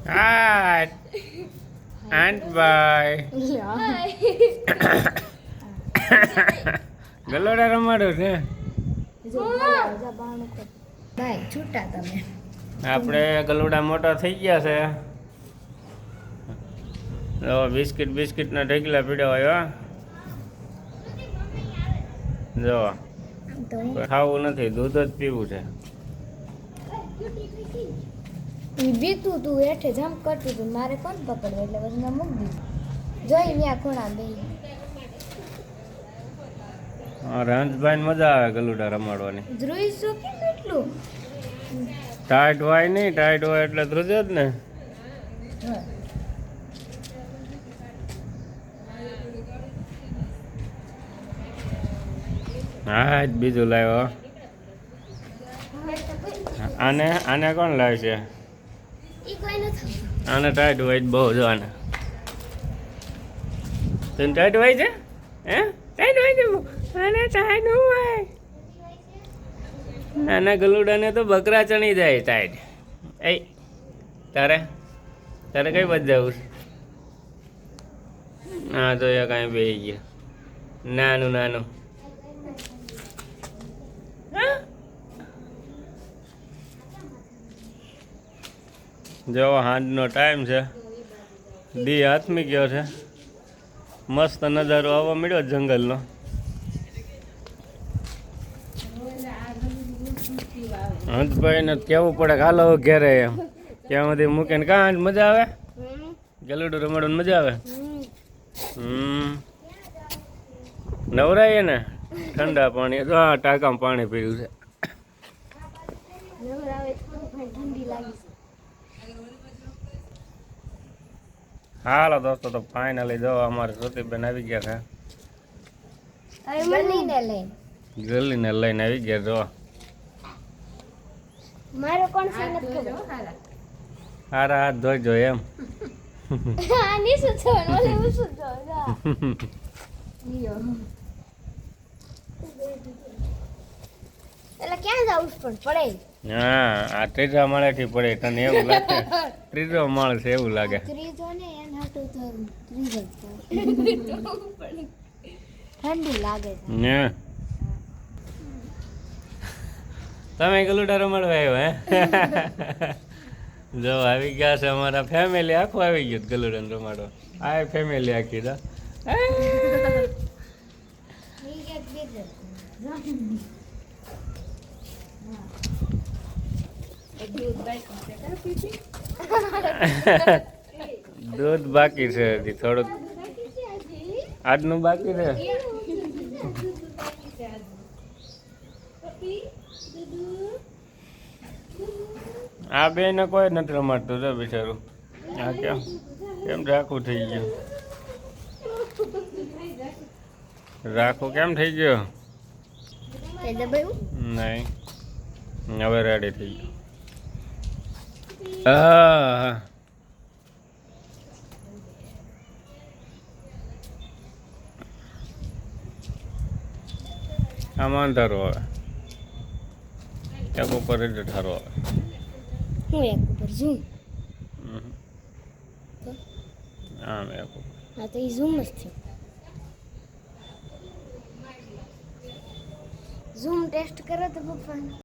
Hi aunt by ગલોડા રમાડો છે ભાઈ છૂટા તમે આપણે ગલુડા મોટા થઈ ગયા છે. જો બિસ્કિટ ના ઢગલા પીડ્યા હોય. જો ખાવું નથી, દૂધ જ પીવું છે. બીતું તું હેઠે જમ્પ કરતું હતું, મારે કોણ પકડવું એટલે પછી મેં મૂકી દીધું. જોઈ ત્યાં ખૂણા બે હંસભાઈ મજા આવે ગલુડા રમાડવાની. ધ્રુઈ શું કેમ એટલું ટાઈટ હોય નહીં, ટાઈટ હોય એટલે ધ્રુજે જ ને. હા જ બીજું લાવ્યો. આને કોણ લાવશે? આને ટાઈટ હોય જ બહુ. જો આને તને ટાઈટ હોય છે? હે ટાઈટ હોય છે? આને ટાઈટ હોય. નાના ગલુડાને તો બકરા ચણી જાય ટાઈટ. એ તારે કઈ બાજુ જવું છે? હા તો એ કાંઈ બેસી ગયા. નાનું જો સાંજનો ટાઈમ છે, દી હાથમી ગયો છે. મસ્ત નજારો આવવા મળ્યો જંગલનો. હંસભાઈને કેવું પડે હાલો ઘેરે એમ. ત્યાં સુધી મૂકીને કાં મજા આવે? ગલુડું રમાડવાની મજા આવે. નવરાય ને ઠંડા પાણી. જો આ ટાંકામાં પાણી પીવું છે. હાલો દોસ્તો, તો ફાઇનલી જો અમારે શ્રુતિબેન આવી ગયા છે. ગલીને લઈને આવી ગયા. જો મારો કોણ છે હારા હાથ ધોઈ જો એમ. આની શું છે ઓલે હું શું જો એટલે ક્યાં જાવું પણ પડે. હા આ ત્રીજા માળેથી પડે. તને એવું લાગે ત્રીજો માળ છે એવું લાગે? ત્રીજો ને એન હાટું તો ત્રીજો ઠંડી લાગે છે ને. તમે ગલુડા રમાડવા આવ્યો હે? જો આવી ગયા છે અમારા ફેમિલી આખું આવી ગયું ગલુડા રમાડવા. આ ફેમિલી આખી દા. દૂધ બાકી છે હજી થોડુંક. આજનું બાકી છે. આ બે ને કોઈ નથી રમાડતું છે બિચારું. આ કેમ રાખું થઈ ગયું? રાખું કેમ થઈ ગયો? નહીં, હવે રેડી થઈ ગયું. હા આમાં અંધારો આવે. એક ઉપર જ ઠારો આવે. હું એક ઉપર ઝૂમ. આમ એક ઉપર. હા તો એ ઝૂમ જ છે. ઝૂમ ટેસ્ટ કરો તો પપ્પા.